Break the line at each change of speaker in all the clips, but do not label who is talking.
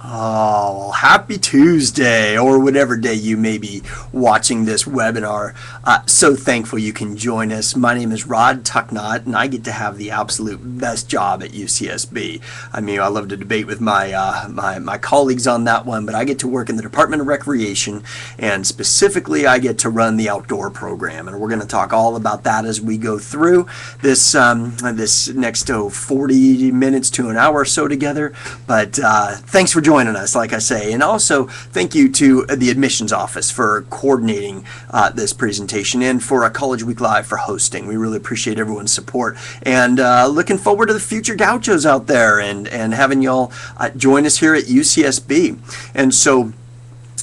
Oh, well, happy Tuesday, or whatever day you may be watching this webinar. So thankful you can join us. My name is Rod Tucknott, and I get to have the absolute best job at UCSB. I mean, I love to debate with my colleagues on that one, but I get to work in the Department of Recreation, and specifically, I get to run the outdoor program, and we're going to talk all about that as we go through this next 40 minutes to an hour or so together. But thanks for joining us, like I say, and also thank you to the admissions office for coordinating this presentation, and for College Week Live for hosting. We really appreciate everyone's support, and looking forward to the future gauchos out there, and having y'all join us here at UCSB. And so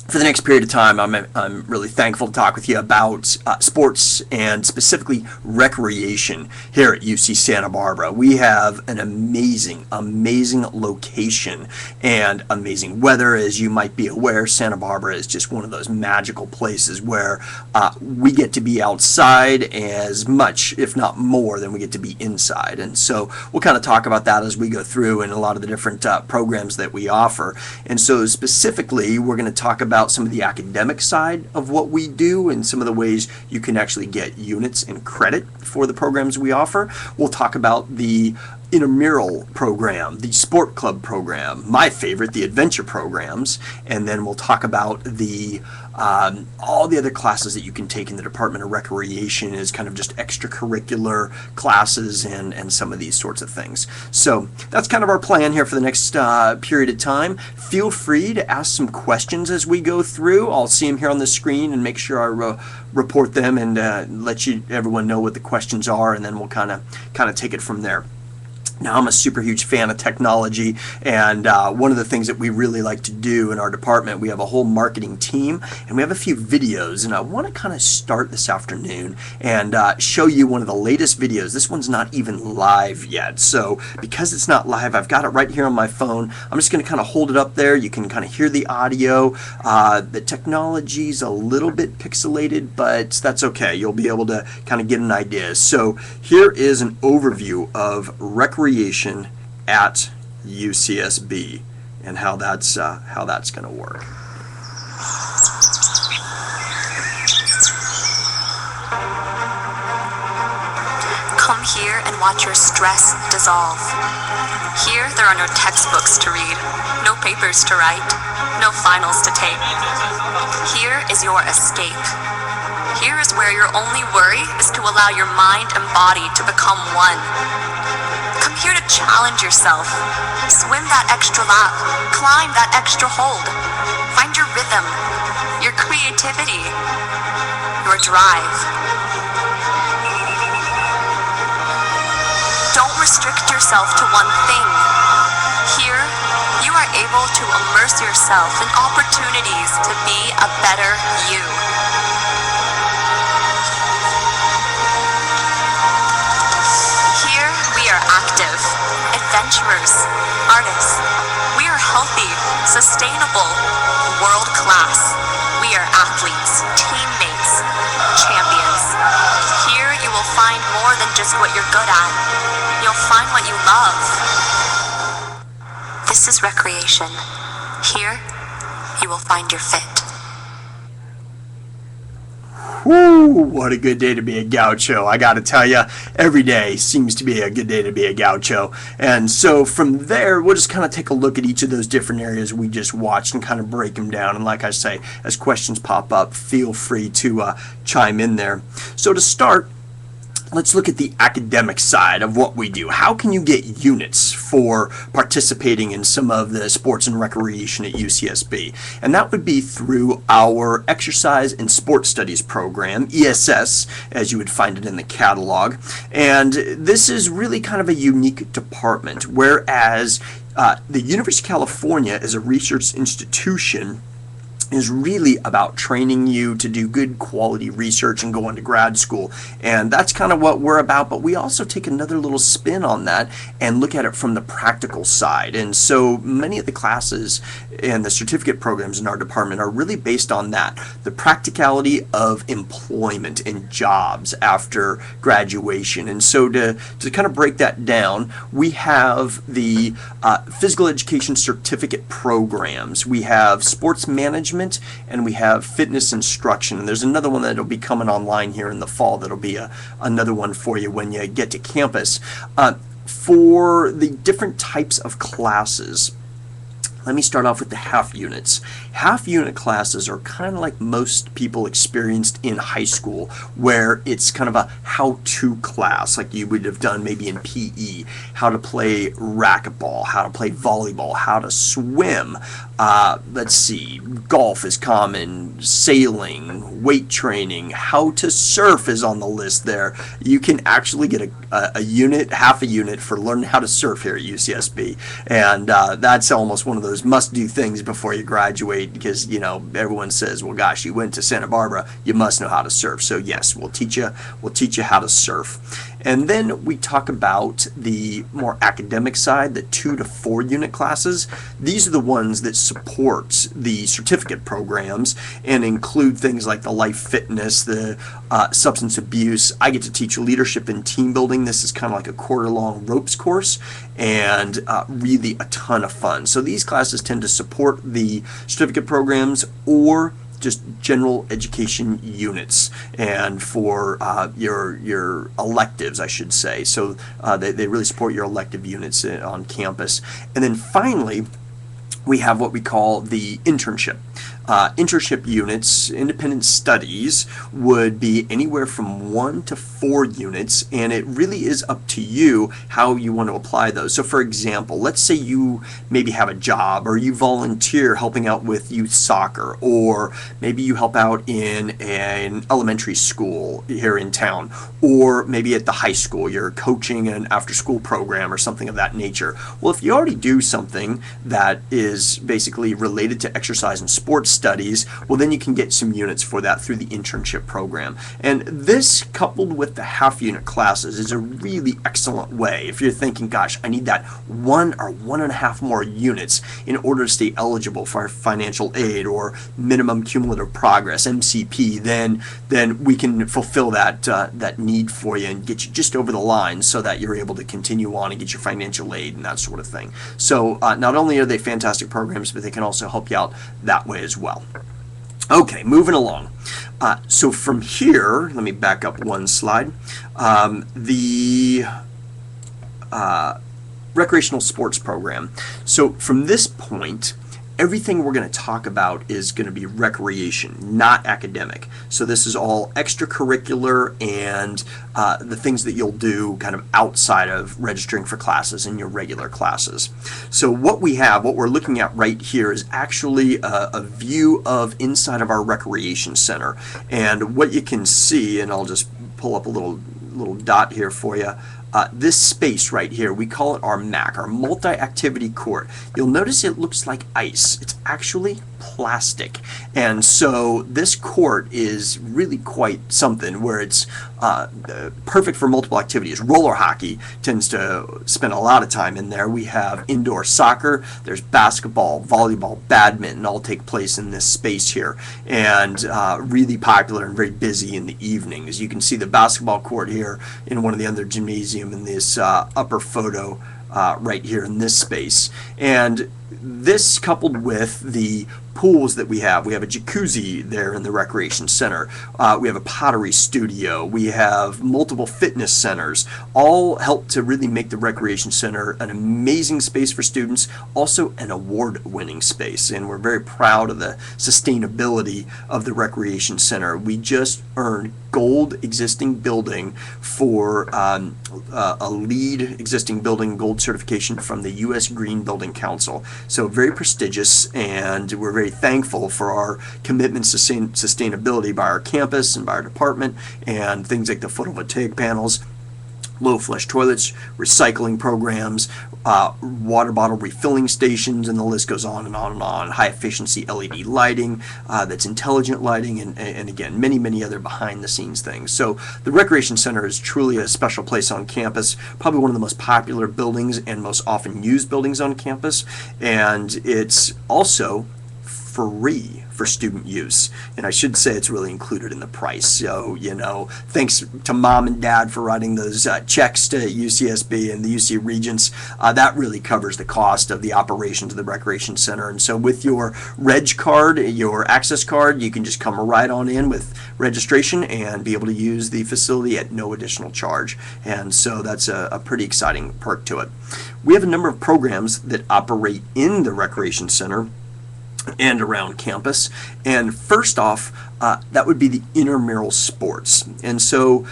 for the next period of time, I'm really thankful to talk with you about sports, and specifically recreation here at UC Santa Barbara. We have an amazing location and amazing weather. As you might be aware, Santa Barbara is just one of those magical places where we get to be outside as much, if not more, than we get to be inside. And so we'll kind of talk about that as we go through, and a lot of the different programs that we offer. And so specifically, we're going to talk about some of the academic side of what we do, and some of the ways you can actually get units and credit for the programs we offer. We'll talk about the intramural program, the sport club program, my favorite, the adventure programs, and then we'll talk about the all the other classes that you can take in the Department of Recreation as kind of just extracurricular classes, and some of these sorts of things. So that's kind of our plan here for the next period of time. Feel free to ask some questions as we go through. I'll see them here on the screen and make sure I report them, and let everyone know what the questions are, and then we'll kind of take it from there. Now, I'm a super huge fan of technology, and one of the things that we really like to do in our department, we have a whole marketing team, and we have a few videos, and I want to kind of start this afternoon and show you one of the latest videos. This one's not even live yet, so because it's not live, I've got it right here on my phone. I'm just going to kind of hold it up there. You can kind of hear the audio. The technology's a little bit pixelated, but that's okay. You'll be able to kind of get an idea. So here is an overview of recreation at UCSB, and how that's going to work.
Come here and watch your stress dissolve. Here there are no textbooks to read, no papers to write, no finals to take. Here is your escape. Here is where your only worry is to allow your mind and body to become one. Come here to challenge yourself. Swim that extra lap. Climb that extra hold. Find your rhythm, your creativity, your drive. Don't restrict yourself to one thing. Here, you are able to immerse yourself in opportunities to be a better you. Active, adventurers, artists. We are healthy, sustainable, world class. We are athletes, teammates, champions. Here you will find more than just what you're good at. You'll find what you love. This is recreation. Here you will find your fit.
Woo, what a good day to be a gaucho. I got to tell you, every day seems to be a good day to be a gaucho. And so from there, we'll just kind of take a look at each of those different areas we just watched and kind of break them down. And like I say, as questions pop up, feel free to chime in there. So to start, let's look at the academic side of what we do. How can you get units for participating in some of the sports and recreation at UCSB? And that would be through our Exercise and Sport Studies program, ESS, as you would find it in the catalog. And this is really kind of a unique department, whereas the University of California is a research institution is really about training you to do good quality research and go into grad school. And that's kind of what we're about, but we also take another little spin on that and look at it from the practical side. And so many of the classes and the certificate programs in our department are really based on that, the practicality of employment and jobs after graduation. And so to kind of break that down, we have the physical education certificate programs. We have sports management, and we have fitness instruction. And there's another one that'll be coming online here in the fall that'll be another one for you when you get to campus. For the different types of classes, let me start off with the half units. Half unit classes are kind of like most people experienced in high school, where it's kind of a how-to class, like you would have done maybe in PE, how to play racquetball, how to play volleyball, how to swim. Let's see, golf is common, sailing, weight training, how to surf is on the list there. You can actually get a unit, half a unit for learning how to surf here at UCSB, and that's almost one of those must-do things before you graduate, because everyone says, well, gosh, you went to Santa Barbara, you must know how to surf. So yes, we'll teach you how to surf. And then we talk about the more academic side, the 2 to 4 unit classes. These are the ones that support the certificate programs and include things like the life fitness, the substance abuse. I get to teach leadership and team building. This is kind of like a quarter-long ropes course, and really a ton of fun. So these classes tend to support the certificate programs or just general education units, and for your electives, I should say. So they really support your elective units on campus. And then finally, we have what we call the internship. Internship units, independent studies, would be anywhere from 1 to 4 units, and it really is up to you how you want to apply those. So for example, let's say you maybe have a job, or you volunteer helping out with youth soccer, or maybe you help out in an elementary school here in town, or maybe at the high school you're coaching an after-school program or something of that nature. Well, if you already do something that is basically related to exercise and sports studies, well, then you can get some units for that through the internship program. And this, coupled with the half unit classes, is a really excellent way if you're thinking, gosh, I need that 1 or 1.5 more units in order to stay eligible for financial aid or minimum cumulative progress, MCP. Then we can fulfill that need for you and get you just over the line so that you're able to continue on and get your financial aid and that sort of thing. So not only are they fantastic programs, but they can also help you out that way as well. Okay, moving along. So from here, let me back up one slide. The recreational sports program. So from this point, everything we're going to talk about is going to be recreation, not academic. So this is all extracurricular and the things that you'll do kind of outside of registering for classes in your regular classes. So what we're looking at right here is actually a view of inside of our recreation center. And what you can see, and I'll just pull up a little dot here for you. This space right here, we call it our MAC, our multi-activity court. You'll notice it looks like ice. It's actually plastic. And so this court is really quite something, where it's perfect for multiple activities. Roller hockey tends to spend a lot of time in there. We have indoor soccer, there's basketball, volleyball, badminton, all take place in this space here, and really popular and very busy in the evenings. You can see the basketball court here in one of the other gymnasium in this upper photo right here in this space. And this, coupled with the pools that we have a jacuzzi there in the recreation center, we have a pottery studio, we have multiple fitness centers, all help to really make the recreation center an amazing space for students, also an award-winning space. And we're very proud of the sustainability of the recreation center. We just earned gold existing building for a LEED existing building gold certification from the U.S. Green Building Council. So very prestigious, and we're very thankful for our commitment to sustainability by our campus and by our department, and things like the photovoltaic panels. low flush toilets, recycling programs, water bottle refilling stations, and the list goes on and on and on. High efficiency LED lighting, that's intelligent lighting, and again, many, many other behind the scenes things. So the Recreation Center is truly a special place on campus, probably one of the most popular buildings and most often used buildings on campus, and it's also free for student use. And I should say it's really included in the price. So, thanks to Mom and Dad for writing those checks to UCSB and the UC Regents. That really covers the cost of the operations of the Recreation Center. And so with your Reg card, your access card, you can just come right on in with registration and be able to use the facility at no additional charge. And so that's a pretty exciting perk to it. We have a number of programs that operate in the Recreation Center and around campus. And first off, that would be the intramural sports. And so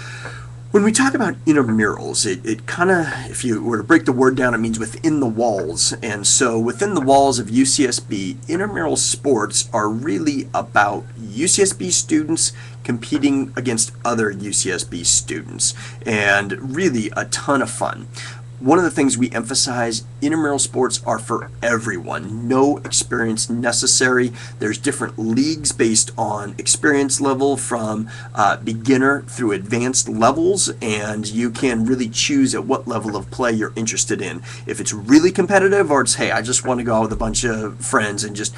when we talk about intramurals, it kind of, if you were to break the word down, it means within the walls. And so within the walls of UCSB, intramural sports are really about UCSB students competing against other UCSB students, and really a ton of fun. One of the things we emphasize, intramural sports are for everyone. No experience necessary. There's different leagues based on experience level from beginner through advanced levels, and you can really choose at what level of play you're interested in. If it's really competitive, or it's, hey, I just want to go out with a bunch of friends and just,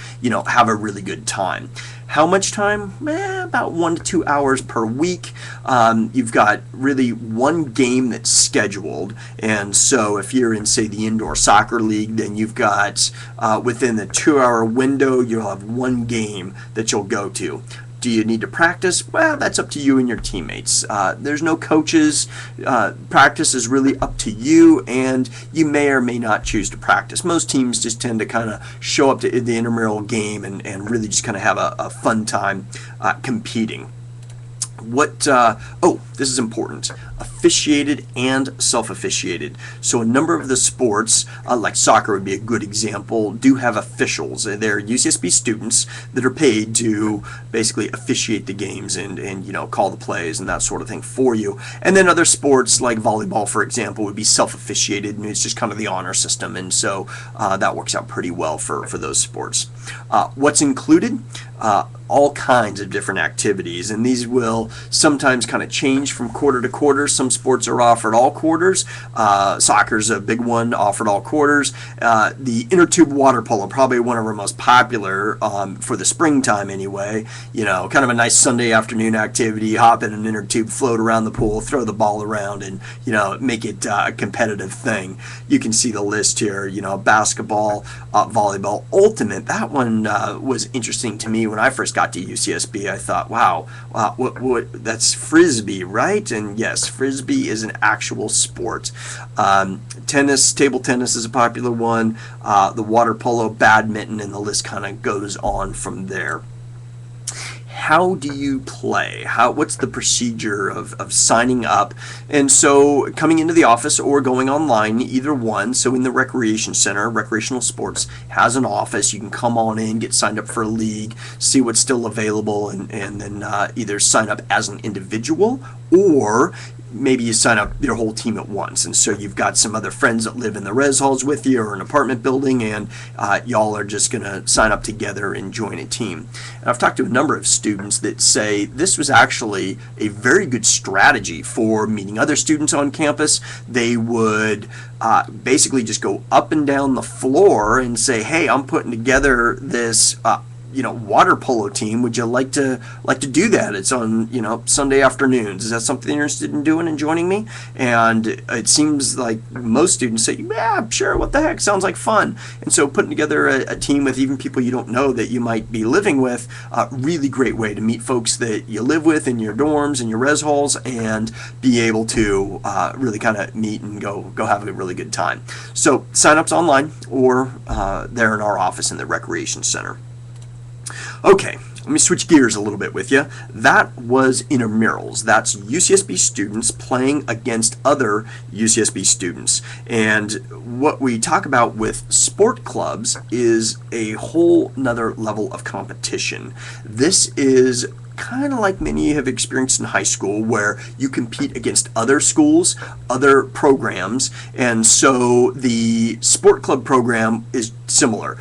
have a really good time. How much time? About 1 to 2 hours per week. You've got really one game that's scheduled, and so if you're in, say, the indoor soccer league, then you've got within the 2-hour window, you'll have one game that you'll go to. Do you need to practice? Well, that's up to you and your teammates. There's no coaches. Practice is really up to you, and you may or may not choose to practice. Most teams just tend to kind of show up to the intramural game and really just kind of have a fun time competing. This is important. Officiated and self-officiated. So a number of the sports, like soccer would be a good example, do have officials. They're UCSB students that are paid to basically officiate the games and call the plays and that sort of thing for you. And then other sports like volleyball, for example, would be self-officiated, and it's just kind of the honor system. And so that works out pretty well for those sports. What's included? All kinds of different activities, and these will sometimes kind of change from quarter to quarter. Some sports are offered all quarters. Soccer's a big one, offered all quarters. The inner tube water polo, probably one of our most popular for the springtime anyway. Kind of a nice Sunday afternoon activity. Hop in an inner tube, float around the pool, throw the ball around, and make it a competitive thing. You can see the list here. Basketball, volleyball, ultimate. That one was interesting to me when I first got to UCSB. I thought, wow, what that's frisbee, right? And yes, frisbee is an actual sport. Tennis, table tennis is a popular one. The water polo, badminton, and the list kind of goes on from there. How do you play? What's the procedure of signing up? And so coming into the office or going online, either one. So in the Recreation Center, Recreational Sports has an office. You can come on in, get signed up for a league, see what's still available, and then either sign up as an individual, or maybe you sign up your whole team at once, and so you've got some other friends that live in the res halls with you or an apartment building, and y'all are just going to sign up together and join a team. And I've talked to a number of students that say this was actually a very good strategy for meeting other students on campus. They would basically just go up and down the floor and say, hey, I'm putting together this water polo team. Would you like to do that? It's on Sunday afternoons. Is that something you're interested in doing and joining me? And it seems like most students say, yeah, sure, what the heck, sounds like fun. And so putting together a team with even people you don't know that you might be living with, really great way to meet folks that you live with in your dorms and your res halls, and be able to really kind of meet and go have a really good time. So sign-ups online or there in our office in the Recreation Center. Okay, let me switch gears a little bit with you. That was intramurals. That's UCSB students playing against other UCSB students. And what we talk about with sport clubs is a whole nother level of competition. This is kind of like many have experienced in high school, where you compete against other schools, other programs, and so the sport club program is similar.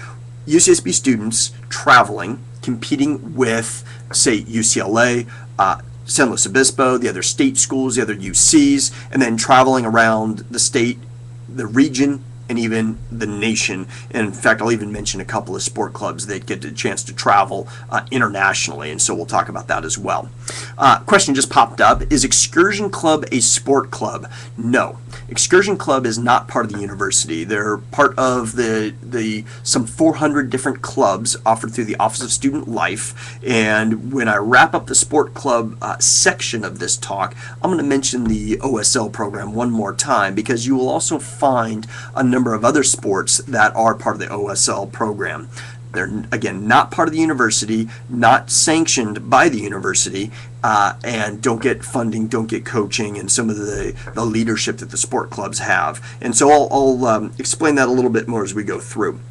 UCSB students traveling, competing with, say, UCLA, San Luis Obispo, the other state schools, the other UCs, and then traveling around the state, the region, and even the nation. And in fact, I'll even mention a couple of sport clubs that get a chance to travel internationally, and so we'll talk about that as well. Question just popped up: is Excursion Club a sport club? No. Excursion Club is not part of the university. They're part of the some 400 different clubs offered through the Office of Student Life. And when I wrap up the sport club section of this talk, I'm going to mention the OSL program one more time, because you will also find a number of other sports that are part of the OSL program. They're, again, not part of the university, not sanctioned by the university, and don't get funding, don't get coaching, and some of the leadership that the sport clubs have. And so I'll explain that a little bit more as we go through.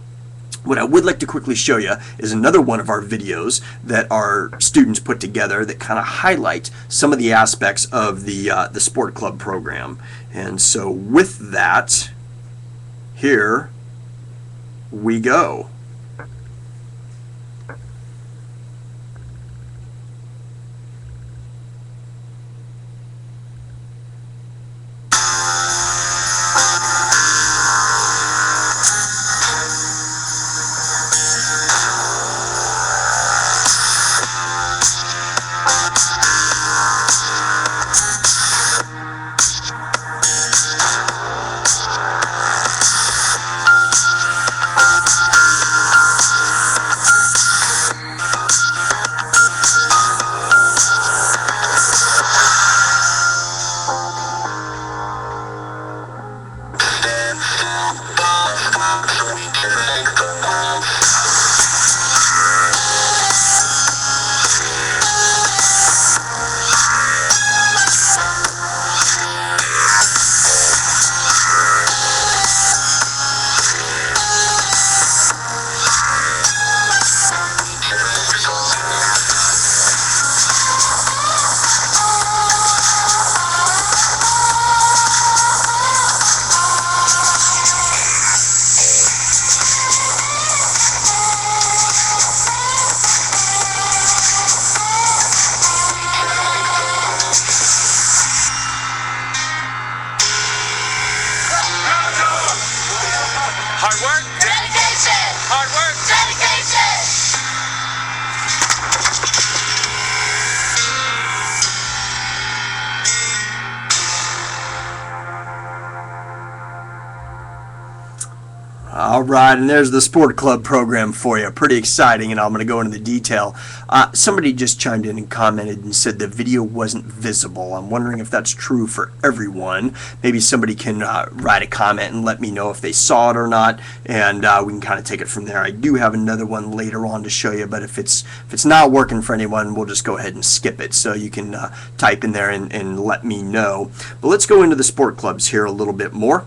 What I would like to quickly show you is another one of our videos that our students put together that kind of highlight some of the aspects of the sport club program. And so with that, here we go.
Hard work. Dedication. Hard work. Dedication.
All right, and there's the sport club program for you. Pretty exciting, and I'm going to go into the detail. Somebody just chimed in and commented and said the video wasn't visible. I'm wondering if that's true for everyone. Maybe somebody can write a comment and let me know if they saw it or not, and we can kind of take it from there. I do have another one later on to show you, but if it's not working for anyone, we'll just go ahead and skip it. So you can type in there and let me know. But let's go into the sport clubs here a little bit more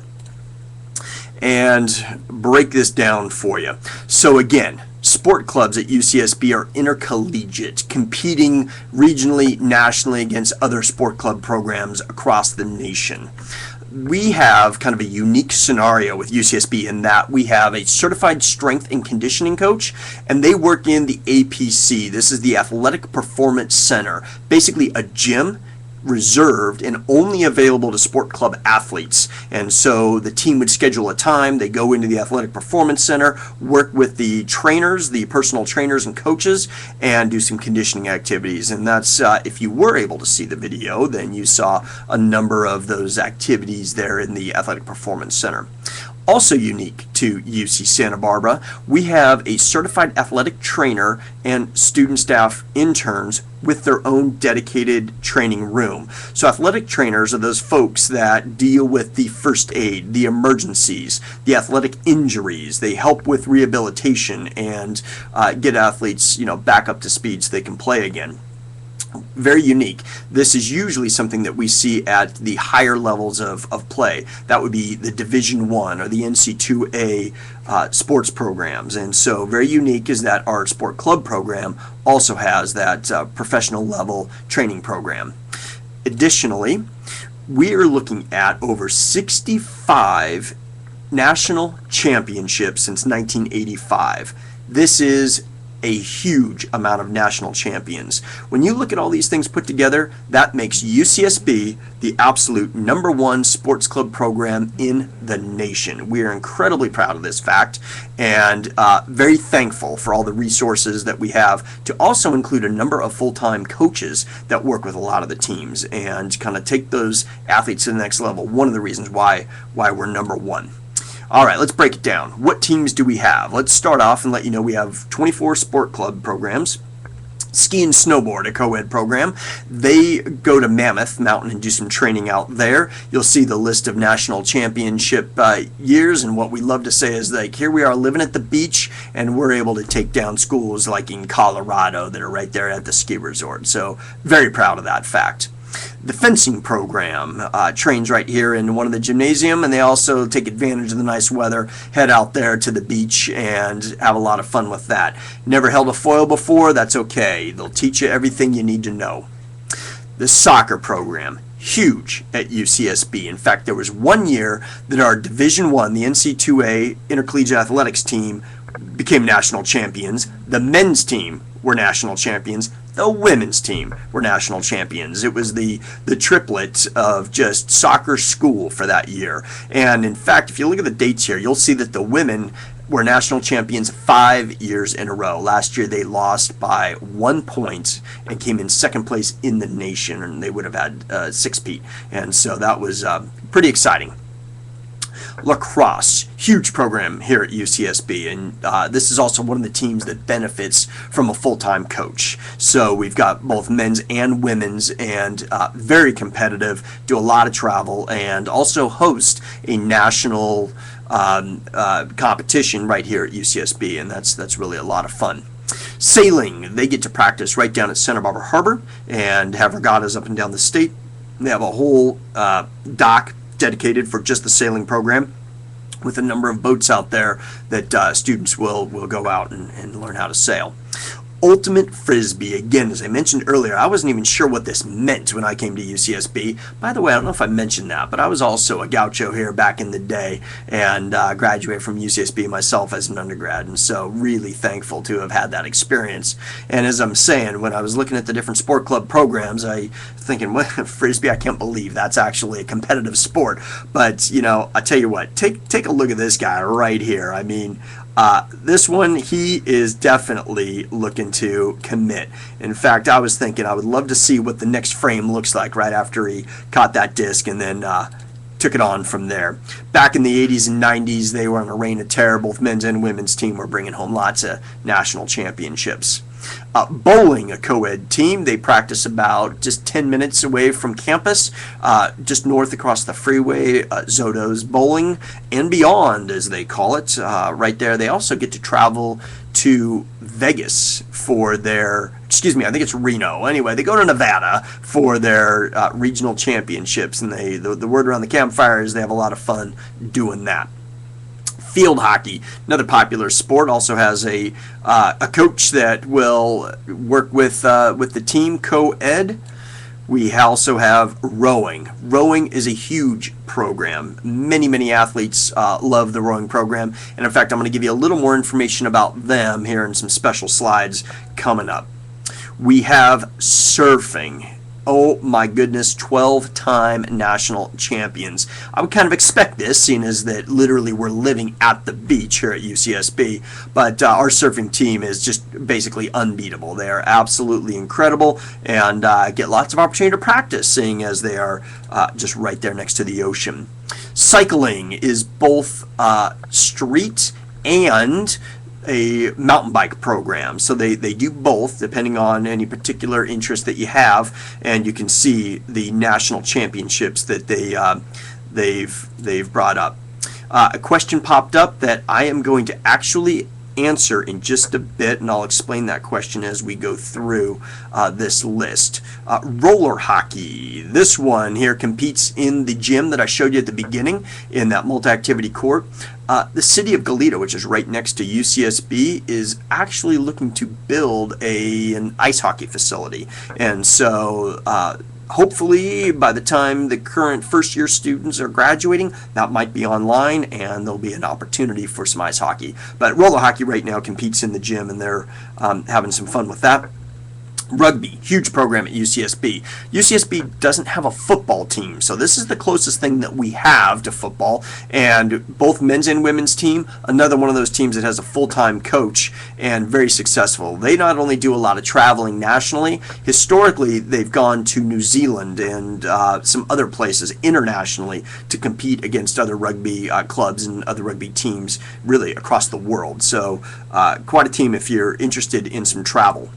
and break this down for you. So again, sport clubs at UCSB are intercollegiate, competing regionally, nationally against other sport club programs across the nation. We have kind of a unique scenario with UCSB in that we have a certified strength and conditioning coach, and they work in the APC. This is the Athletic Performance Center, basically a gym reserved and only available to sport club athletes. And so the team would schedule a time, they go into the Athletic Performance Center, work with the trainers, the personal trainers and coaches, and do some conditioning activities. And that's, if you were able to see the video, then you saw a number of those activities there in the Athletic Performance Center. Also unique to UC Santa Barbara, we have a certified athletic trainer and student staff interns with their own dedicated training room. So athletic trainers are those folks that deal with the first aid, the emergencies, the athletic injuries. They help with rehabilitation and get athletes, back up to speed so they can play again. Very unique. This is usually something that we see at the higher levels of play. That would be the Division One or the NC2A sports programs. And so very unique is that our sport club program also has that professional level training program. Additionally, we are looking at over 65 national championships since 1985. This is a huge amount of national champions. When you look at all these things put together, that makes UCSB the absolute #1 sports club program in the nation. We are incredibly proud of this fact and very thankful for all the resources that we have to also include a number of full-time coaches that work with a lot of the teams and kind of take those athletes to the next level. One of the reasons why we're #1. All right, let's break it down. What teams do we have? Let's start off and let you know we have 24 sport club programs. Ski and snowboard, a co-ed program. They go to Mammoth Mountain and do some training out there. You'll see the list of national championship years, and what we love to say is, like, here we are living at the beach and we're able to take down schools like in Colorado that are right there at the ski resort. So very proud of that fact. The fencing program trains right here in one of the gymnasium, and they also take advantage of the nice weather, head out there to the beach and have a lot of fun with that. Never held a foil before? That's okay. They'll teach you everything you need to know. The soccer program, huge at UCSB. In fact, there was one year that our Division I, the NC2A Intercollegiate Athletics team, became national champions. The men's team were national champions. The women's team were national champions. It was the triplet of just soccer school for that year. And in fact, if you look at the dates here, you'll see that the women were national champions 5 years in a row. Last year they lost by 1 point and came in second place in the nation, and they would have had 6 feet. And so that was pretty exciting. Lacrosse, huge program here at UCSB, and this is also one of the teams that benefits from a full-time coach. So we've got both men's and women's, and very competitive, do a lot of travel, and also host a national competition right here at UCSB, and that's really a lot of fun. Sailing, they get to practice right down at Santa Barbara Harbor and have regattas up and down the state. They have a whole dock dedicated for just the sailing program, with a number of boats out there that students will go out and learn how to sail. Ultimate Frisbee, again, as I mentioned earlier, I wasn't even sure what this meant when I came to UCSB. By the way, I don't know if I mentioned that, but I was also a gaucho here back in the day, and graduated from UCSB myself as an undergrad, and so really thankful to have had that experience. And as I'm saying, when I was looking at the different sport club programs, I thinking, what, Frisbee, I can't believe that's actually a competitive sport. But, you know, I tell you what, take a look at this guy right here. I mean, this one, he is definitely looking to commit. In fact, I was thinking I would love to see what the next frame looks like right after he caught that disc and then took it on from there. Back in the 80s and 90s, they were on a reign of terror. Both men's and women's team were bringing home lots of national championships. Bowling, a co-ed team. They practice about just 10 minutes away from campus, just north across the freeway, Zoto's Bowling and Beyond, as they call it, right there. They also get to travel to Vegas for their, I think it's Reno. Anyway, they go to Nevada for their regional championships, and the word around the campfire is they have a lot of fun doing that. Field hockey, another popular sport, also has a coach that will work with the team co-ed. We also have rowing. Rowing is a huge program. Many athletes love the rowing program, and in fact, I'm going to give you a little more information about them here in some special slides coming up. We have surfing. Oh my goodness, 12-time national champions. I would kind of expect this, seeing as that literally we're living at the beach here at UCSB, but our surfing team is just basically unbeatable. They are absolutely incredible and get lots of opportunity to practice, seeing as they are just right there next to the ocean. Cycling is both street and a mountain bike program, so they do both depending on any particular interest that you have, and you can see the national championships that they've brought up. A question popped up that I am going to actually answer in just a bit, and I'll explain that question as we go through this list. Roller hockey. This one here competes in the gym that I showed you at the beginning in that multi-activity court. The city of Goleta, which is right next to UCSB, is actually looking to build an ice hockey facility. And so hopefully by the time the current first-year students are graduating, that might be online and there'll be an opportunity for some ice hockey. But roller hockey right now competes in the gym, and they're having some fun with that. Rugby, huge program at UCSB. UCSB doesn't have a football team, so this is the closest thing that we have to football. And both men's and women's team, another one of those teams that has a full-time coach and very successful. They not only do a lot of traveling nationally, historically they've gone to New Zealand and some other places internationally to compete against other rugby clubs and other rugby teams really across the world. So quite a team if you're interested in some travel.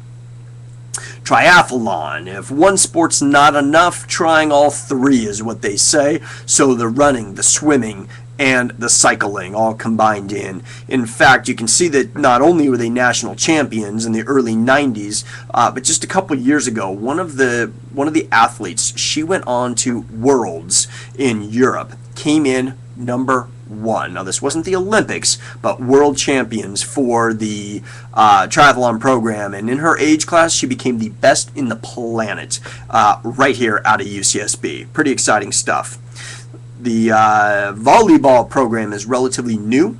Triathlon. If one sport's not enough, trying all three is what they say. So the running, the swimming, and the cycling all combined in. In fact, you can see that not only were they national champions in the early 90s, but just a couple years ago, one of the athletes, she went on to Worlds in Europe, came in number 1. Now, this wasn't the Olympics, but world champions for the triathlon program. And in her age class, she became the best in the planet right here out of UCSB. Pretty exciting stuff. The volleyball program is relatively new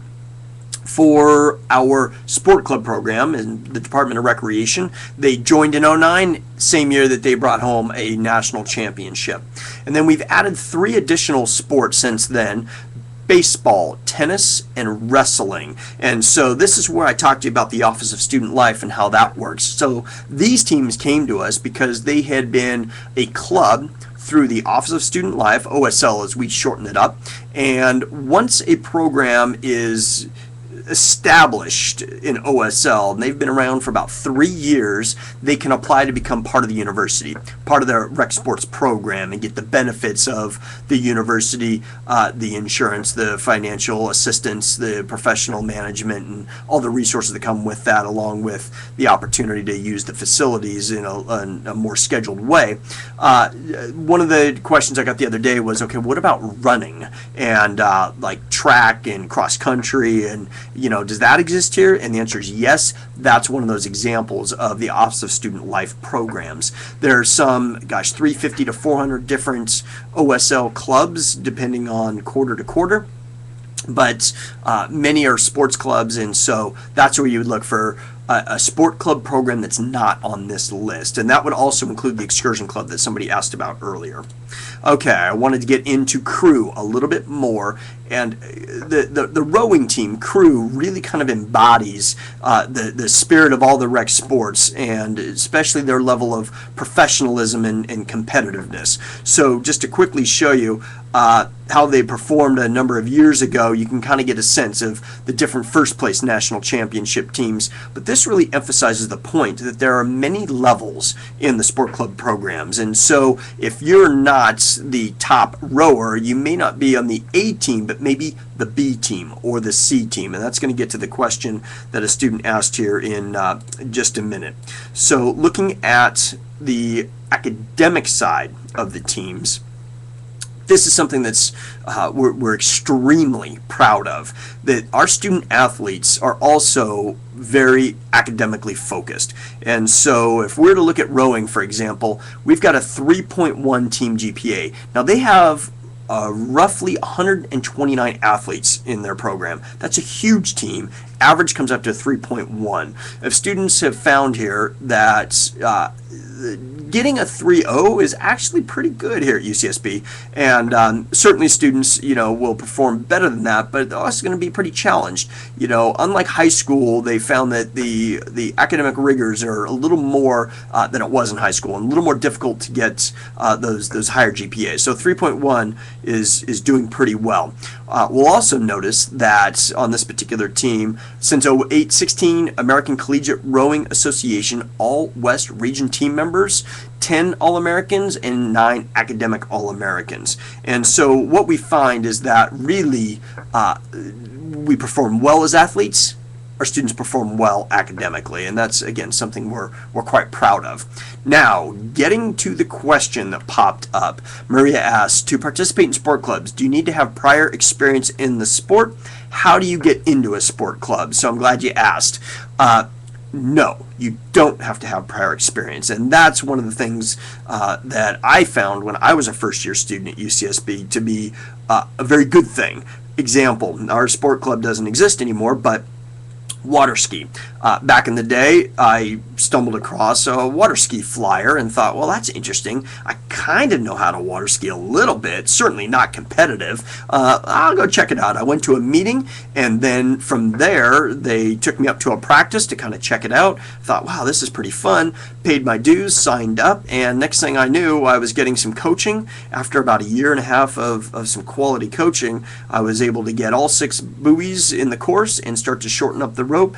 for our sport club program in the Department of Recreation. They joined in 2009, same year that they brought home a national championship. And then we've added 3 additional sports since then: baseball, tennis, and wrestling. And so this is where I talked to you about the Office of Student Life and how that works. So these teams came to us because they had been a club through the Office of Student Life, OSL as we shorten it up. And once a program is established in OSL, and they've been around for about 3 years, they can apply to become part of the university, part of their rec sports program, and get the benefits of the university, the insurance, the financial assistance, the professional management, and all the resources that come with that, along with the opportunity to use the facilities in a more scheduled way. One of the questions I got the other day was, okay, what about running and like track and cross country, and does that exist here? And the answer is yes. That's one of those examples of the Office of Student Life programs. There are some, 350 to 400 different OSL clubs, depending on quarter to quarter. But many are sports clubs, and so that's where you would look for a sport club program that's not on this list. And that would also include the excursion club that somebody asked about earlier. Okay, I wanted to get into crew a little bit more, and the rowing team, crew, really kind of embodies the spirit of all the rec sports, and especially their level of professionalism and competitiveness. So just to quickly show you how they performed a number of years ago, you can kind of get a sense of the different first place national championship teams. But this really emphasizes the point that there are many levels in the sport club programs. And so if you're not the top rower, you may not be on the A team, but maybe the B team or the C team. And that's going to get to the question that a student asked here in just a minute. So looking at the academic side of the teams, this is something that's we're extremely proud of, that our student athletes are also very academically focused. And so if we're to look at rowing, for example, we've got a 3.1 team GPA. Now they have roughly 129 athletes in their program. That's a huge team. Average comes up to 3.1. If students have found here that getting a 3.0 is actually pretty good here at UCSB, and certainly students, will perform better than that, but they're also going to be pretty challenged. Unlike high school, they found that the academic rigors are a little more than it was in high school, and a little more difficult to get those higher GPAs. So 3.1 is doing pretty well. We'll also notice that on this particular team, since 08, 16 American Collegiate Rowing Association All-West Region team members, 10 All-Americans, and 9 academic All-Americans. And so what we find is that really we perform well as athletes, our students perform well academically, and that's, again, something we're quite proud of. Now, getting to the question that popped up, Maria asked, to participate in sport clubs, do you need to have prior experience in the sport? How do you get into a sport club? So I'm glad you asked. No, you don't have to have prior experience, and that's one of the things that I found when I was a first-year student at UCSB to be a very good thing. Example, our sport club doesn't exist anymore, but water ski. Back in the day, I stumbled across a water ski flyer and thought, well, that's interesting. I kind of know how to water ski a little bit, certainly not competitive. I'll go check it out. I went to a meeting, and then from there, they took me up to a practice to kind of check it out. Thought, wow, this is pretty fun. Paid my dues, signed up, and next thing I knew, I was getting some coaching. After about a year and a half of some quality coaching, I was able to get all 6 buoys in the course and start to shorten up the rope,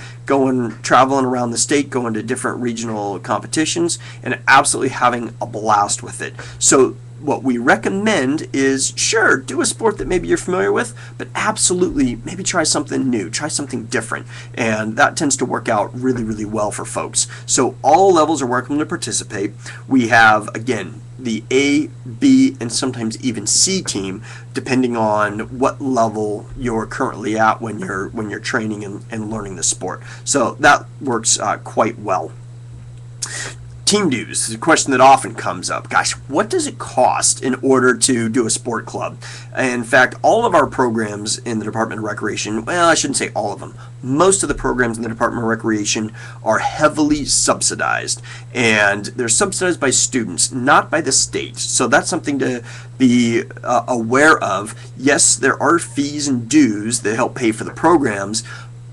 traveling around the state, going to different regional competitions, and absolutely having a blast with it. So what we recommend is, sure, do a sport that maybe you're familiar with, but absolutely maybe try something new, try something different, and that tends to work out really, really well for folks. So all levels are welcome to participate. We have, again, the A, B, and sometimes even C team, depending on what level you're currently at when you're training and learning the sport. So that works quite well. Team dues is a question that often comes up. Gosh, what does it cost in order to do a sport club? In fact, all of our programs in the Department of Recreation, well, I shouldn't say all of them, most of the programs in the Department of Recreation are heavily subsidized, and they're subsidized by students, not by the state. So that's something to be aware of. Yes, there are fees and dues that help pay for the programs,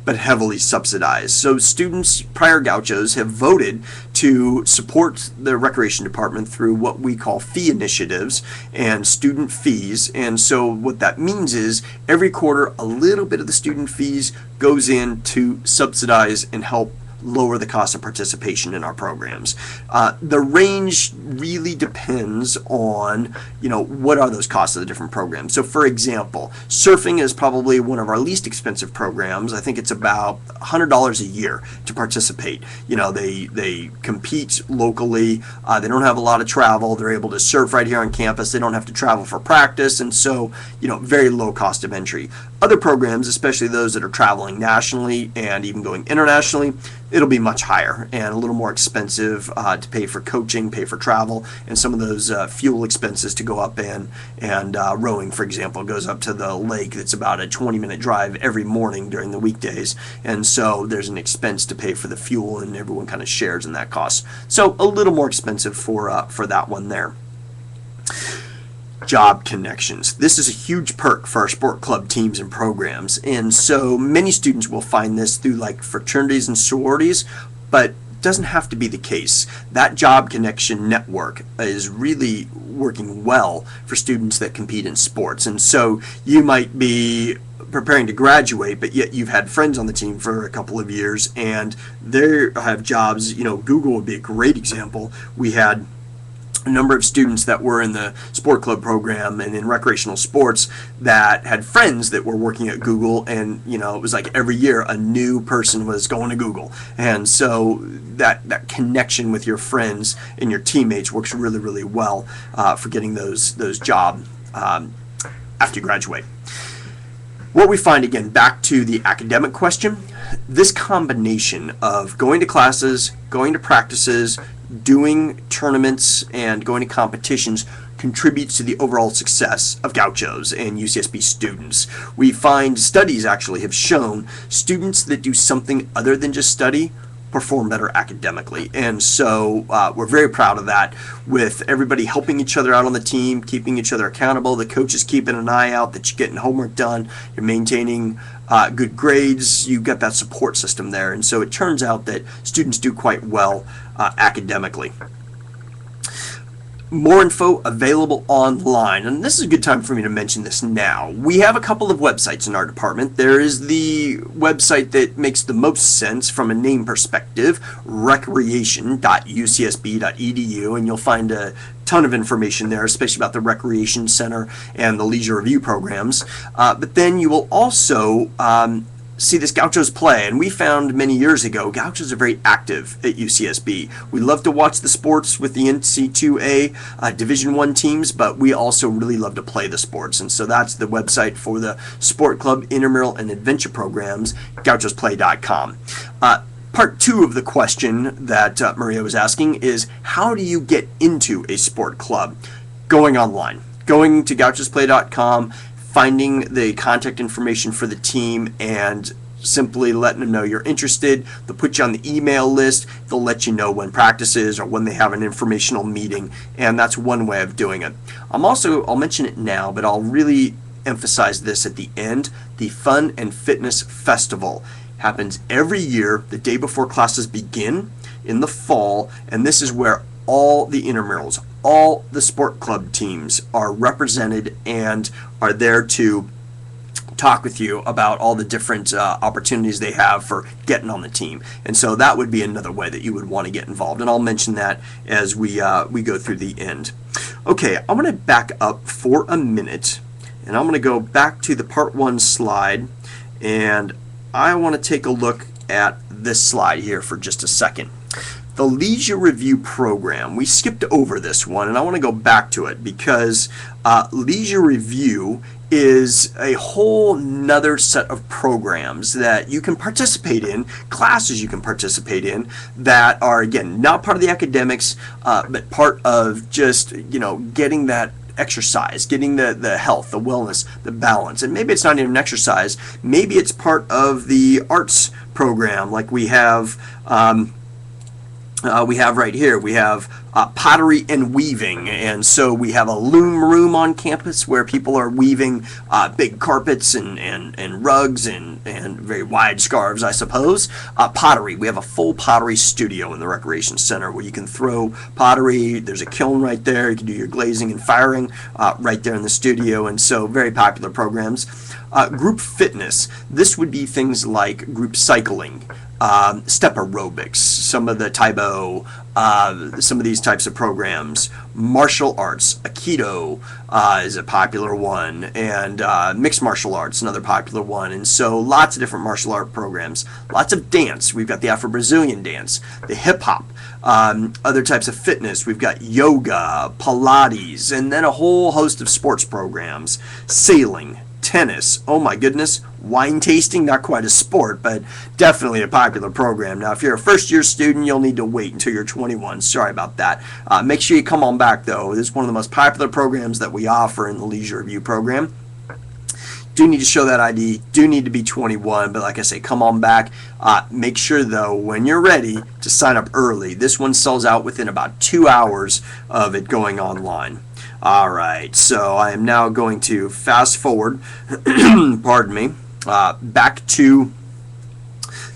but heavily subsidized. So students, prior gauchos, have voted to support the recreation department through what we call fee initiatives and student fees. And so what that means is every quarter a little bit of the student fees goes in to subsidize and help lower the cost of participation in our programs. The range really depends on, what are those costs of the different programs. So for example, surfing is probably one of our least expensive programs. I think it's about $100 a year to participate. They compete locally. They don't have a lot of travel. They're able to surf right here on campus. They don't have to travel for practice, and so, very low cost of entry. Other programs, especially those that are traveling nationally and even going internationally, it'll be much higher and a little more expensive to pay for coaching, pay for travel, and some of those fuel expenses to go up and rowing, for example, goes up to the lake. That's about a 20-minute drive every morning during the weekdays, and so there's an expense to pay for the fuel, and everyone kind of shares in that cost. So a little more expensive for that one there. Job connections. This is a huge perk for our sport club teams and programs, and so many students will find this through like fraternities and sororities, but doesn't have to be the case. That job connection network is really working well for students that compete in sports, and so you might be preparing to graduate, but yet you've had friends on the team for a couple of years and they have jobs. Google would be a great example. We had a number of students that were in the sport club program and in recreational sports that had friends that were working at Google, and it was like every year a new person was going to Google, and so that connection with your friends and your teammates works really, really well for getting those jobs after you graduate. What we find, again, back to the academic question, this combination of going to classes, going to practices, doing tournaments, and going to competitions contributes to the overall success of gauchos and UCSB students. We find studies actually have shown students that do something other than just study perform better academically, and so we're very proud of that, with everybody helping each other out on the team, keeping each other accountable, the coaches keeping an eye out that you're getting homework done, you're maintaining good grades, you've got that support system there, and so it turns out that students do quite well academically. More info available online, and this is a good time for me to mention this now. We have a couple of websites in our department. There is the website that makes the most sense from a name perspective, recreation.ucsb.edu, and you'll find a ton of information there, especially about the Recreation Center and the Leisure Review programs. But then you will also see this Gauchos play, and we found many years ago Gauchos are very active at UCSB. We love to watch the sports with the NC2A Division I teams, but we also really love to play the sports, and so that's the website for the Sport Club Intramural and Adventure Programs, gauchosplay.com. Part two of the question that Maria was asking is, how do you get into a sport club? Going online, going to gauchosplay.com, finding the contact information for the team, and simply letting them know you're interested. They'll put you on the email list. They'll let you know when practice is or when they have an informational meeting, and that's one way of doing it. I'll mention it now, but I'll really emphasize this at the end. The Fun and Fitness Festival happens every year the day before classes begin in the fall, and this is where all the intramurals, all the sport club teams are represented and are there to talk with you about all the different opportunities they have for getting on the team. And so that would be another way that you would want to get involved, and I'll mention that as we go through the end. Okay, I'm going to back up for a minute, and I'm going to go back to the part one slide, and I want to take a look at this slide here for just a second. The Leisure Review program, we skipped over this one, and I want to go back to it because Leisure Review is a whole nother set of programs that you can participate in, classes you can participate in, that are, again, not part of the academics, but part of just, getting that exercise, getting the health, the wellness, the balance. And maybe it's not even exercise, maybe it's part of the arts program, like we have right here. We have pottery and weaving, and so we have a loom room on campus where people are weaving big carpets and rugs and very wide scarves, I suppose. Pottery, we have a full pottery studio in the recreation center where you can throw pottery. There's a kiln right there. You can do your glazing and firing right there in the studio, and so very popular programs. Group fitness, this would be things like group cycling, step aerobics, some of the Taibo, some of these types of programs. Martial arts, Aikido is a popular one, and mixed martial arts, another popular one. And so lots of different martial art programs. Lots of dance. We've got the Afro-Brazilian dance, the hip-hop, other types of fitness. We've got yoga, Pilates, and then a whole host of sports programs. Sailing, tennis, oh my goodness, wine tasting, not quite a sport, but definitely a popular program. Now, if you're a first-year student, you'll need to wait until you're 21. Sorry about that. Make sure you come on back, though. This is one of the most popular programs that we offer in the Leisure Review program. Do need to show that ID, do need to be 21, but like I say, come on back. Make sure, though, when you're ready to sign up early. This one sells out within about 2 hours of it going online. All right, so I am now going to fast forward, pardon me, back to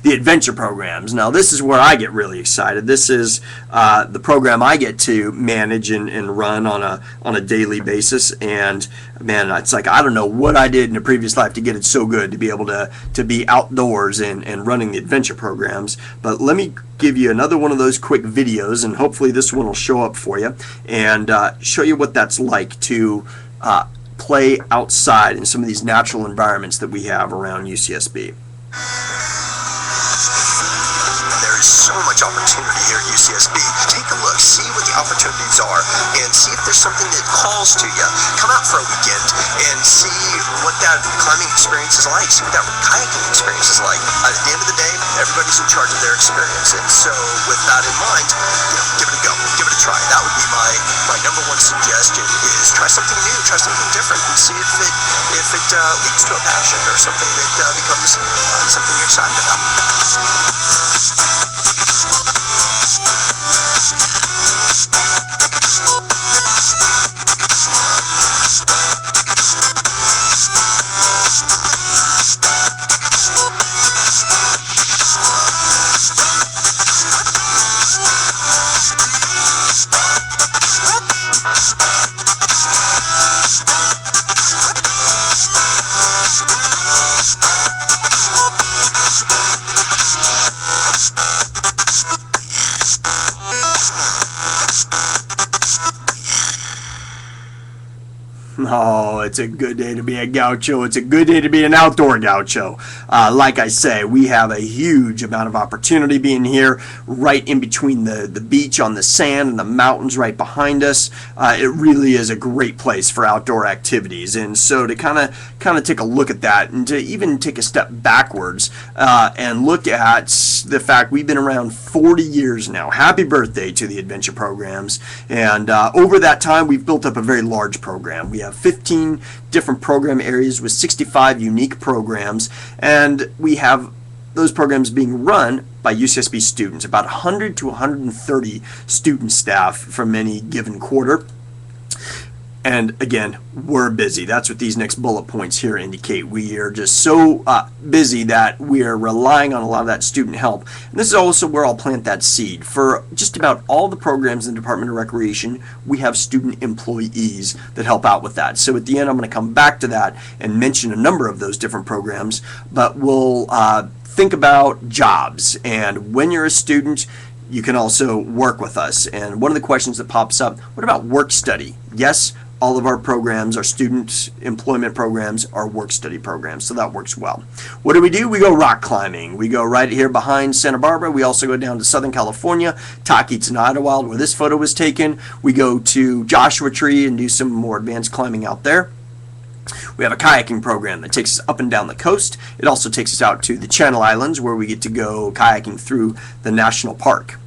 the adventure programs. Now, this is where I get really excited. This is the program I get to manage and run on a daily basis. And man, it's like I don't know what I did in a previous life to get it so good to be able to be outdoors and running the adventure programs. But let me give you another one of those quick videos, and hopefully this one will show up for you and show you what that's like to play outside in some of these natural environments that we have around UCSB.
So much opportunity here at UCSB. Take a look, see what the opportunities are, and see if there's something that calls to you. Come out for a weekend and see what that climbing experience is like, see what that kayaking experience is like. At the end of the day, everybody's in charge of their experience, and so with that in mind, give it a go, give it a try. That would be my number one suggestion is try something new, try something different, and see if it leads to a passion or something that becomes something you're excited about.
Oh, it's a good day to be a gaucho. It's a good day to be an outdoor gaucho. Like I say, we have a huge amount of opportunity being here, right in between the beach on the sand and the mountains right behind us. It really is a great place for outdoor activities. And so to kind of take a look at that, and to even take a step backwards and look at the fact we've been around 40 years now. Happy birthday to the adventure programs. And over that time, we've built up a very large program. We have 15 different program areas with 65 unique programs, and we have those programs being run by UCSB students, about 100 to 130 student staff from any given quarter. And again, we're busy. That's what these next bullet points here indicate. We are just so busy that we are relying on a lot of that student help. And this is also where I'll plant that seed. For just about all the programs in the Department of Recreation, we have student employees that help out with that. So at the end, I'm going to come back to that and mention a number of those different programs. But we'll think about jobs. And when you're a student, you can also work with us. And one of the questions that pops up, what about work study? Yes, all of our programs, our student employment programs, are work study programs, so that works well. What do? We go rock climbing. We go right here behind Santa Barbara. We also go down to Southern California, Tahquitz and Idlewild, where this photo was taken. We go to Joshua Tree and do some more advanced climbing out there. We have a kayaking program that takes us up and down the coast. It also takes us out to the Channel Islands, where we get to go kayaking through the national park.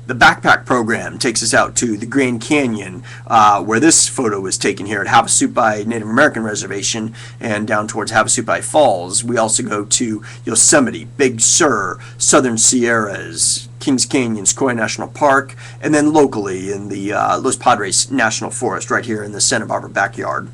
The backpack program takes us out to the Grand Canyon, where this photo was taken here at Havasupai Native American Reservation and down towards Havasupai Falls. We also go to Yosemite, Big Sur, Southern Sierras, Kings Canyon, Sequoia National Park, and then locally in the Los Padres National Forest right here in the Santa Barbara backyard.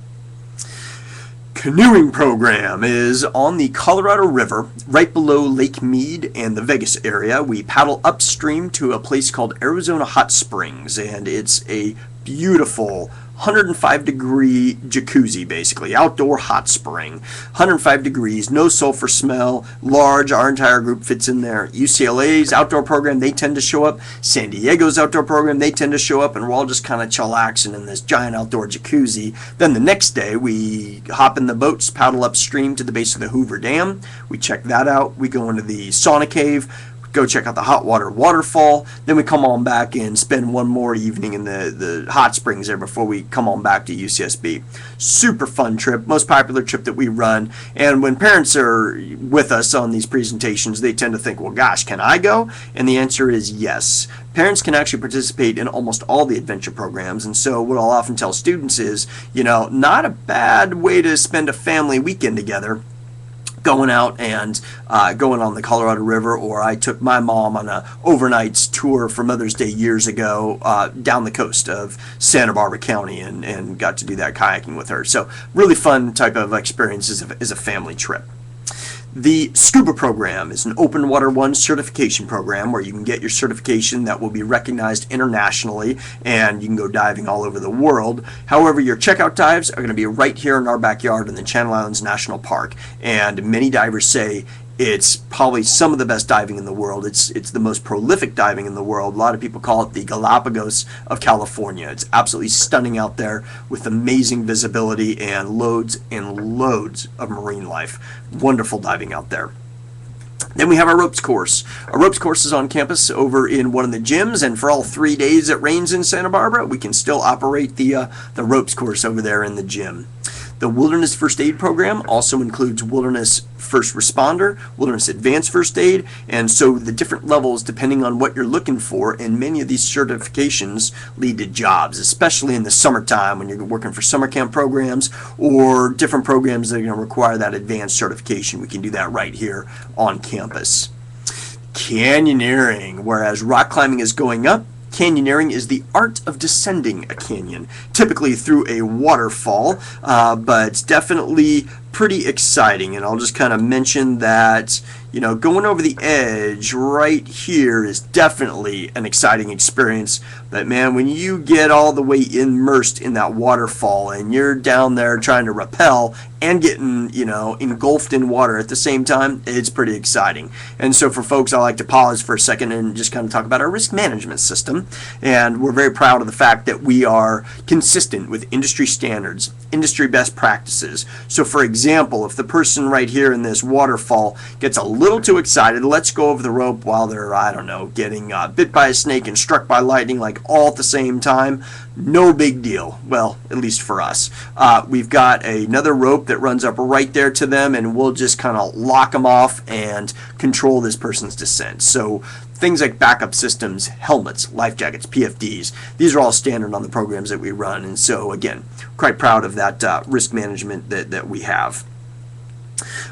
Canoeing program is on the Colorado River, right below Lake Mead and the Vegas area. We paddle upstream to a place called Arizona Hot Springs, and it's a beautiful 105-degree jacuzzi, basically, outdoor hot spring. 105 degrees, no sulfur smell, large, our entire group fits in there. UCLA's outdoor program, they tend to show up. San Diego's outdoor program, they tend to show up, and we're all just kind of chillaxing in this giant outdoor jacuzzi. Then the next day, we hop in the boats, paddle upstream to the base of the Hoover Dam. We check that out. We go into the sauna cave, go check out the hot water waterfall. Then we come on back and spend one more evening in the hot springs there before we come on back to UCSB. Super fun trip, most popular trip that we run. And when parents are with us on these presentations, they tend to think, well, gosh, can I go? And the answer is yes. Parents can actually participate in almost all the adventure programs. And so what I'll often tell students is, not a bad way to spend a family weekend together, going out and going on the Colorado River. Or I took my mom on a overnight tour for Mother's Day years ago down the coast of Santa Barbara County and got to do that kayaking with her. So really fun type of experience as a family trip. The SCUBA program is an Open Water One certification program where you can get your certification that will be recognized internationally, and you can go diving all over the world. However, your checkout dives are going to be right here in our backyard in the Channel Islands National Park, and many divers say it's probably some of the best diving in the world. It's the most prolific diving in the world. A lot of people call it the Galapagos of California. It's absolutely stunning out there with amazing visibility and loads of marine life. Wonderful diving out there. Then we have our ropes course. Our ropes course is on campus over in one of the gyms, and for all 3 days it rains in Santa Barbara, we can still operate the ropes course over there in the gym. The Wilderness First Aid program also includes Wilderness First Responder, Wilderness Advanced First Aid, and so the different levels depending on what you're looking for, and many of these certifications lead to jobs, especially in the summertime when you're working for summer camp programs or different programs that are going to require that advanced certification. We can do that right here on campus. Canyoneering, whereas rock climbing is going up, canyoneering is the art of descending a canyon, typically through a waterfall, but definitely pretty exciting. And I'll just kind of mention that, going over the edge right here is definitely an exciting experience. But man, when you get all the way immersed in that waterfall and you're down there trying to rappel and getting, engulfed in water at the same time, it's pretty exciting. And so for folks, I like to pause for a second and just kind of talk about our risk management system. And we're very proud of the fact that we are consistent with industry standards, industry best practices. So for example, if the person right here in this waterfall gets a little too excited, let's go over the rope while they're, getting bit by a snake and struck by lightning, like all at the same time. No big deal. Well, at least for us. We've got another rope that runs up right there to them, and we'll just kind of lock them off and control this person's descent. So things like backup systems, helmets, life jackets, PFDs, these are all standard on the programs that we run. And so again, quite proud of that risk management that we have.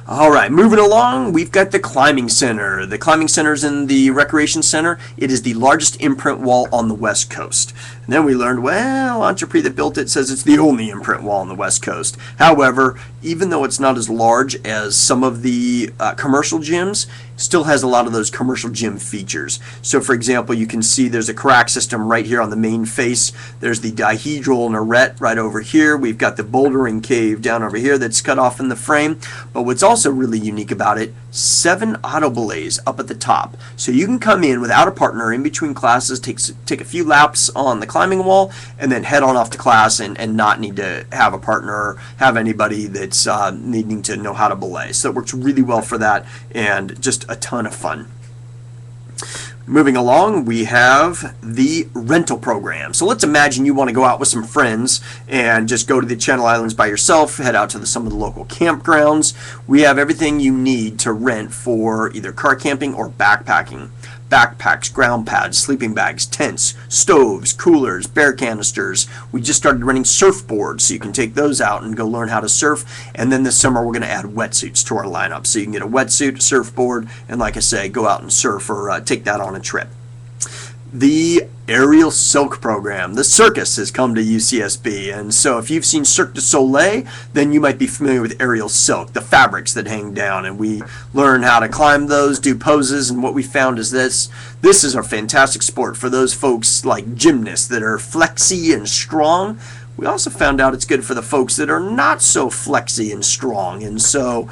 All right, moving along, we've got the climbing center. The climbing center is in the recreation center. It is the largest imprint wall on the West Coast. And then we learned, well, Entrepreneur that built it says it's the only imprint wall on the West Coast. However, even though it's not as large as some of the commercial gyms, still has a lot of those commercial gym features. So for example, you can see there's a crack system right here on the main face. There's the dihedral narette right over here. We've got the bouldering cave down over here that's cut off in the frame. But what's also really unique about it, 7 auto belays up at the top. So you can come in without a partner in between classes, take a few laps on the climbing wall, and then head on off to class and not need to have a partner or have anybody that's needing to know how to belay. So it works really well for that and just a ton of fun. Moving along, we have the rental program. So let's imagine you want to go out with some friends and just go to the Channel Islands by yourself, head out to some of the local campgrounds. We have everything you need to rent for either car camping or backpacking. Backpacks, ground pads, sleeping bags, tents, stoves, coolers, bear canisters. We just started renting surfboards, so you can take those out and go learn how to surf. And then this summer we're going to add wetsuits to our lineup, so you can get a wetsuit, a surfboard, and like I say, go out and surf or take that on a trip. The Aerial Silk program. The circus has come to UCSB, and so if you've seen Cirque du Soleil, then you might be familiar with aerial silk, the fabrics that hang down, and we learn how to climb those, do poses, and what we found is this is a fantastic sport for those folks like gymnasts that are flexy and strong. We also found out it's good for the folks that are not so flexy and strong, and so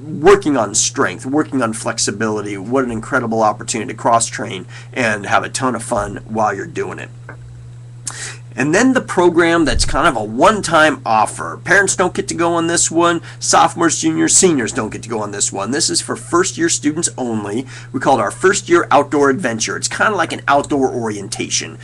working on strength, working on flexibility, what an incredible opportunity to cross-train and have a ton of fun while you're doing it. And then the program that's kind of a one-time offer. Parents don't get to go on this one. Sophomores, juniors, seniors don't get to go on this one. This is for first-year students only. We call it our first-year outdoor adventure. It's kind of like an outdoor orientation.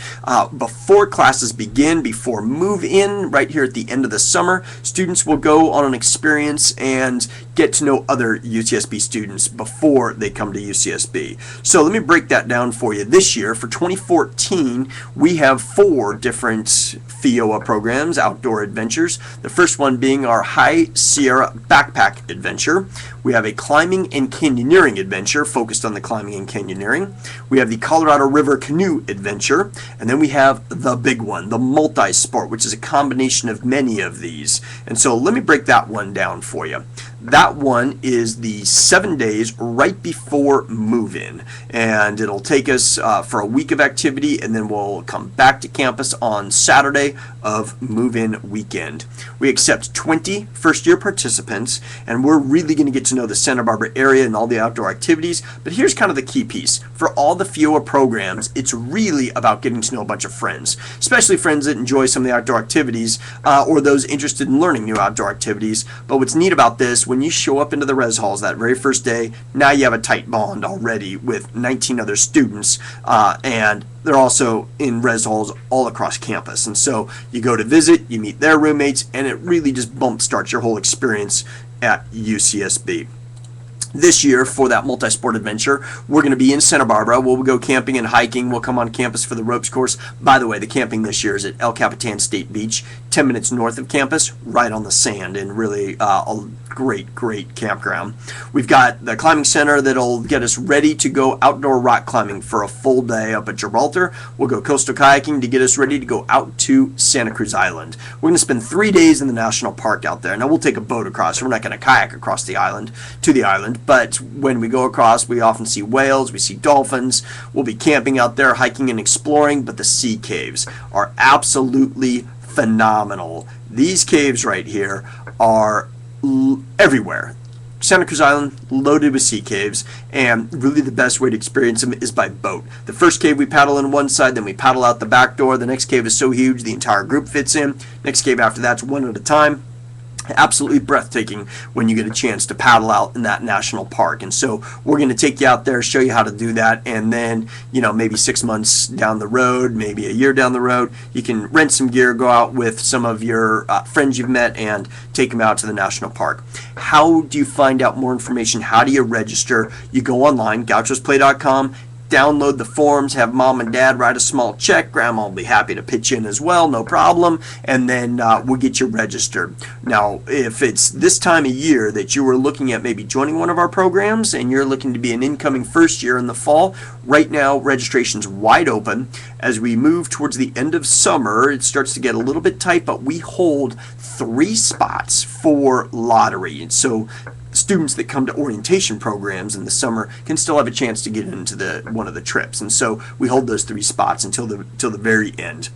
Before classes begin, before move-in, right here at the end of the summer, students will go on an experience and get to know other UCSB students before they come to UCSB. So let me break that down for you. This year, for 2014, we have 4 different FIOA programs, outdoor adventures. The first one being our High Sierra Backpack Adventure. We have a climbing and canyoneering adventure focused on the climbing and canyoneering. We have the Colorado River Canoe Adventure. And then we have the big one, the multi-sport, which is a combination of many of these. And so let me break that one down for you. That one is the 7 days right before move-in, and it'll take us for a week of activity, and then we'll come back to campus on Saturday of move-in weekend. We accept 20 first-year participants, and we're really going to get to know the Santa Barbara area and all the outdoor activities. But here's kind of the key piece. For all the FIOA programs, it's really about getting to know a bunch of friends, especially friends that enjoy some of the outdoor activities or those interested in learning new outdoor activities. But what's neat about this, when you show up into the res halls that very first day, now you have a tight bond already with 19 other students, and they're also in res halls all across campus. And so you go to visit, you meet their roommates, and it really just bump starts your whole experience at UCSB. This year, for that multi-sport adventure, we're going to be in Santa Barbara. We'll go camping and hiking. We'll come on campus for the ropes course. By the way, the camping this year is at El Capitan State Beach, 10 minutes north of campus, right on the sand, and really a great campground. We've got the climbing center that'll get us ready to go outdoor rock climbing for a full day up at Gibraltar. We'll go coastal kayaking to get us ready to go out to Santa Cruz Island. We're going to spend 3 days in the national park out there. Now, we'll take a boat across. We're not going to kayak across the island to the island, but when we go across, we often see whales, we see dolphins. We'll be camping out there, hiking and exploring, but the sea caves are absolutely phenomenal. These caves right here are everywhere. Santa Cruz Island loaded with sea caves, and really the best way to experience them is by boat. The first cave we paddle in one side, then we paddle out the back door. The next cave is so huge the entire group fits in. Next cave after that's one at a time. Absolutely breathtaking when you get a chance to paddle out in that national park. And so we're going to take you out there, show you how to do that, and then, maybe 6 months down the road, maybe a year down the road, you can rent some gear, go out with some of your friends you've met, and take them out to the national park. How do you find out more information? How do you register? You go online, gauchosplay.com, download the forms, have mom and dad write a small check. Grandma will be happy to pitch in as well, no problem, and then we'll get you registered. Now, if it's this time of year that you were looking at maybe joining one of our programs and you're looking to be an incoming first year in the fall, right now registration's wide open. As we move towards the end of summer, it starts to get a little bit tight, but we hold 3 spots for lottery. And so students that come to orientation programs in the summer can still have a chance to get into one of the trips, and so we hold those 3 spots until the very end.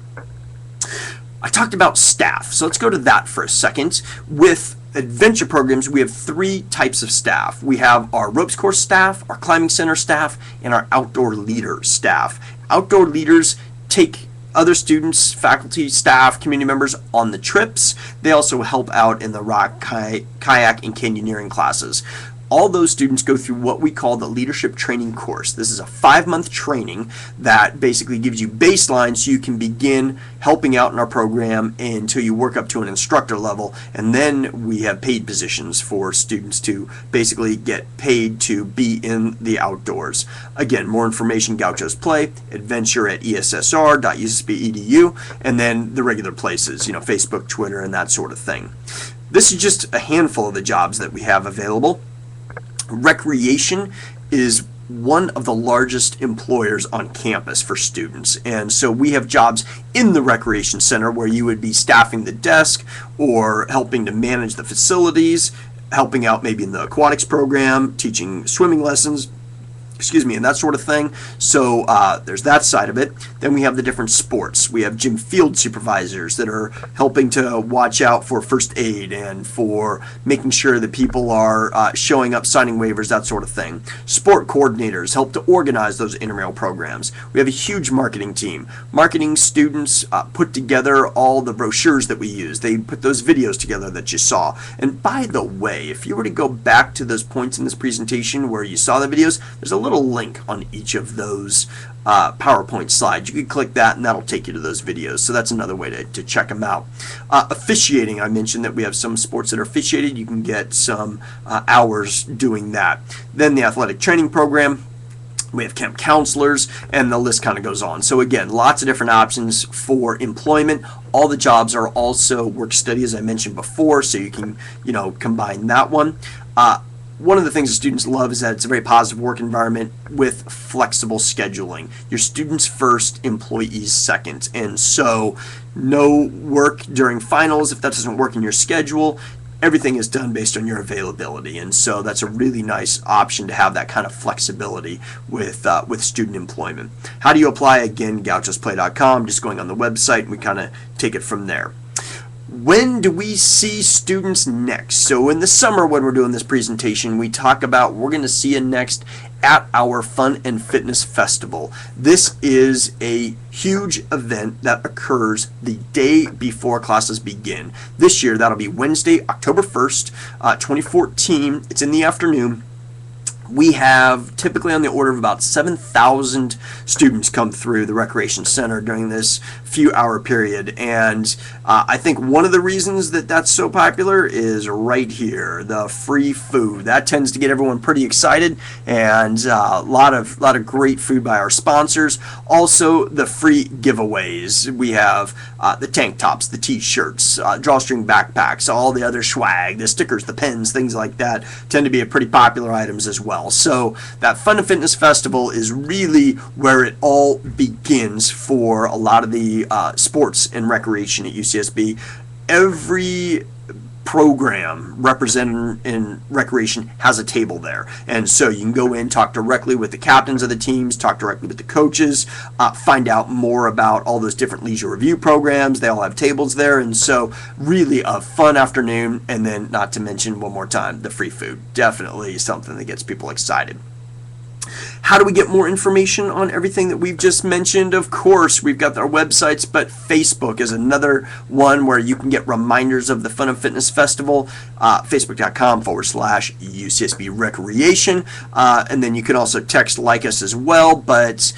I talked about staff, so let's go to that for a second. With adventure programs, we have 3 types of staff. We have our ropes course staff, our climbing center staff, and our outdoor leader staff. Outdoor leaders take other students, faculty, staff, community members on the trips. They also help out in the rock, kayak, and canyoneering classes. All those students go through what we call the leadership training course. This is a 5-month training that basically gives you baseline so you can begin helping out in our program until you work up to an instructor level, and then we have paid positions for students to basically get paid to be in the outdoors. Again, more information, Gauchos Play, adventure at essr.ucsb.edu, and then the regular places, Facebook, Twitter, and that sort of thing. This is just a handful of the jobs that we have available. Recreation is one of the largest employers on campus for students, and so we have jobs in the recreation center where you would be staffing the desk or helping to manage the facilities, helping out maybe in the aquatics program, teaching swimming lessons, and that sort of thing. So there's that side of it. Then we have the different sports. We have gym field supervisors that are helping to watch out for first aid and for making sure that people are showing up, signing waivers, that sort of thing. Sport coordinators help to organize those intramural programs. We have a huge marketing team. Marketing students put together all the brochures that we use. They put those videos together that you saw. And by the way, if you were to go back to those points in this presentation where you saw the videos, there's a little link on each of those PowerPoint slides. You can click that and that'll take you to those videos. So that's another way to check them out. Officiating, I mentioned that we have some sports that are officiated. You can get some hours doing that. Then the athletic training program. We have camp counselors, and the list kind of goes on. So again, lots of different options for employment. All the jobs are also work study, as I mentioned before, so you can combine that one. One of the things the students love is that it's a very positive work environment with flexible scheduling. Your students first, employees second. And so no work during finals if that doesn't work in your schedule. Everything is done based on your availability. And so that's a really nice option to have that kind of flexibility with student employment. How do you apply? Again, gauchosplay.com, just going on the website, and we kind of take it from there. When do we see students next? So in the summer when we're doing this presentation, we talk about we're going to see you next at our Fun and Fitness Festival. This is a huge event that occurs the day before classes begin. This year, that'll be Wednesday, October 1st, 2014. It's in the afternoon. we have typically on the order of about 7,000 students come through the Recreation Center during this few hour period. And I think one of the reasons that that's so popular is right here, the free food. That tends to get everyone pretty excited, and a lot of great food by our sponsors. Also, the free giveaways. We have the tank tops, the t-shirts, drawstring backpacks, all the other swag, the stickers, the pens, things like that tend to be pretty popular items as well. So that Fun and Fitness Festival is really where it all begins for a lot of the sports and recreation at UCSB. Every program represented in recreation has a table there, and so you can go in, talk directly with the captains of the teams, talk directly with the coaches, find out more about all those different leisure review programs. They all have tables there, and so really a fun afternoon. And then, not to mention one more time, the free food. Definitely something that gets people excited. How do we get more information on everything that we've just mentioned? Of course, we've got our websites, but Facebook is another one where you can get reminders of the Fun and Fitness Festival, facebook.com/UCSB Recreation. And then you can also text like us as well, but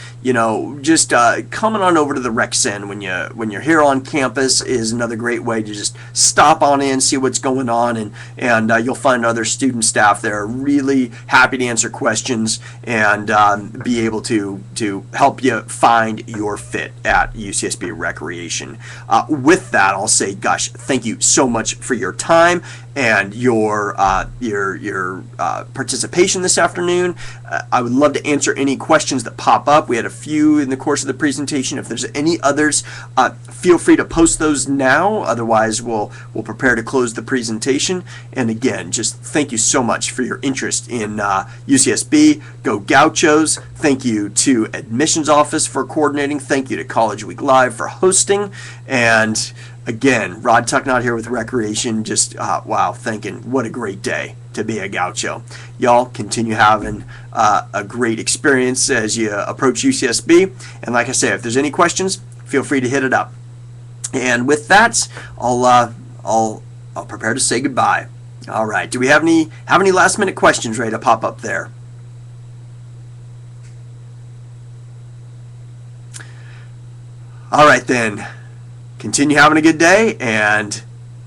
just coming on over to the Rec Cen when you're here on campus is another great way to just stop on in, see what's going on, and you'll find other student staff there really happy to answer questions and be able to help you find your fit at UCSB Recreation. With that, I'll say, gosh, thank you so much for your time and your participation this afternoon. I would love to answer any questions that pop up. We had a few in the course of the presentation. If there's any others, feel free to post those now. Otherwise, we'll prepare to close the presentation. And again, just thank you so much for your interest in UCSB. Go Gauchos. Thank you to Admissions Office for coordinating. Thank you to College Week Live for hosting. And again, Rod Tucknott here with Recreation. Just, wow, thinking what a great day to be a Gaucho. Y'all continue having a great experience as you approach UCSB. And like I say, if there's any questions, feel free to hit it up. And with that, I'll prepare to say goodbye. All right. Do we have any last minute questions ready to pop up there? All right then. Continue having a good day, and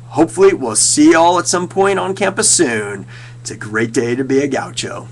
hopefully we'll see y'all at some point on campus soon. It's a great day to be a Gaucho.